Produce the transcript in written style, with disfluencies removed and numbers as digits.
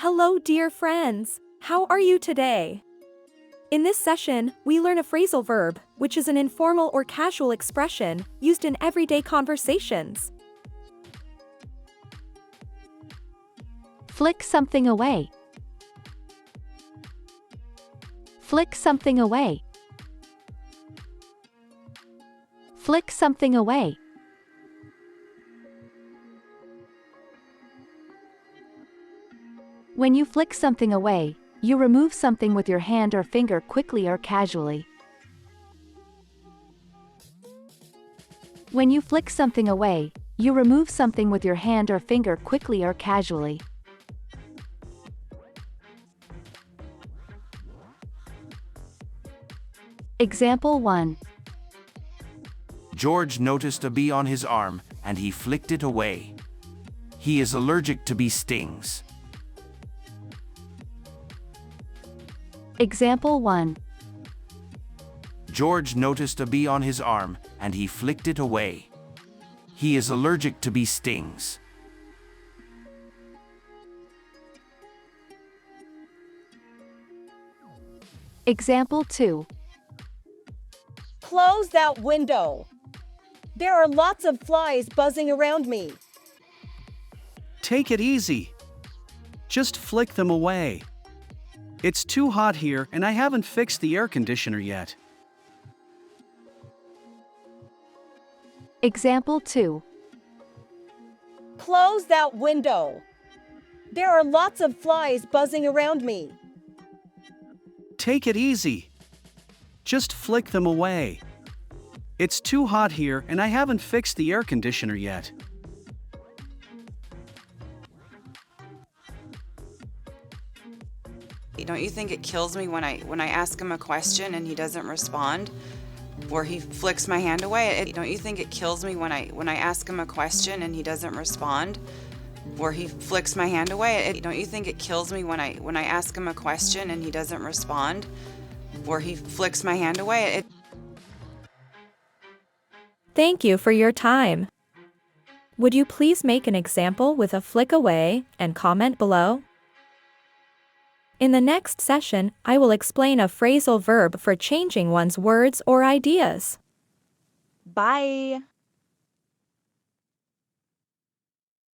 Hello, dear friends. How are you today? In this session, we learn a phrasal verb, which is an informal or casual expression used in everyday conversations. Flick something away. Flick something away. Flick something away. When you flick something away, you remove something with your hand or finger quickly or casually. When you flick something away, you remove something with your hand or finger quickly or casually. Example 1. George noticed a bee on his arm, and he flicked it away. He is allergic to bee stings. Example 1. George noticed a bee on his arm, and he flicked it away. He is allergic to bee stings. Example 2. Close that window. There are lots of flies buzzing around me. Take it easy. Just flick them away. It's too hot here and I haven't fixed the air conditioner yet. Example 2. Close that window. There are lots of flies buzzing around me. Take it easy. Just flick them away. It's too hot here and I haven't fixed the air conditioner yet. Don't you think it kills me when I ask him a question and he doesn't respond? Or he flicks my hand away? Don't you think it kills me when I ask him a question and he doesn't respond? Or he flicks my hand away? Don't you think it kills me when I ask him a question and he doesn't respond? Or he flicks my hand away? Thank you for your time. Would you please make an example with a flick away and comment below? In the next session, I will explain a phrasal verb for changing one's words or ideas. Bye.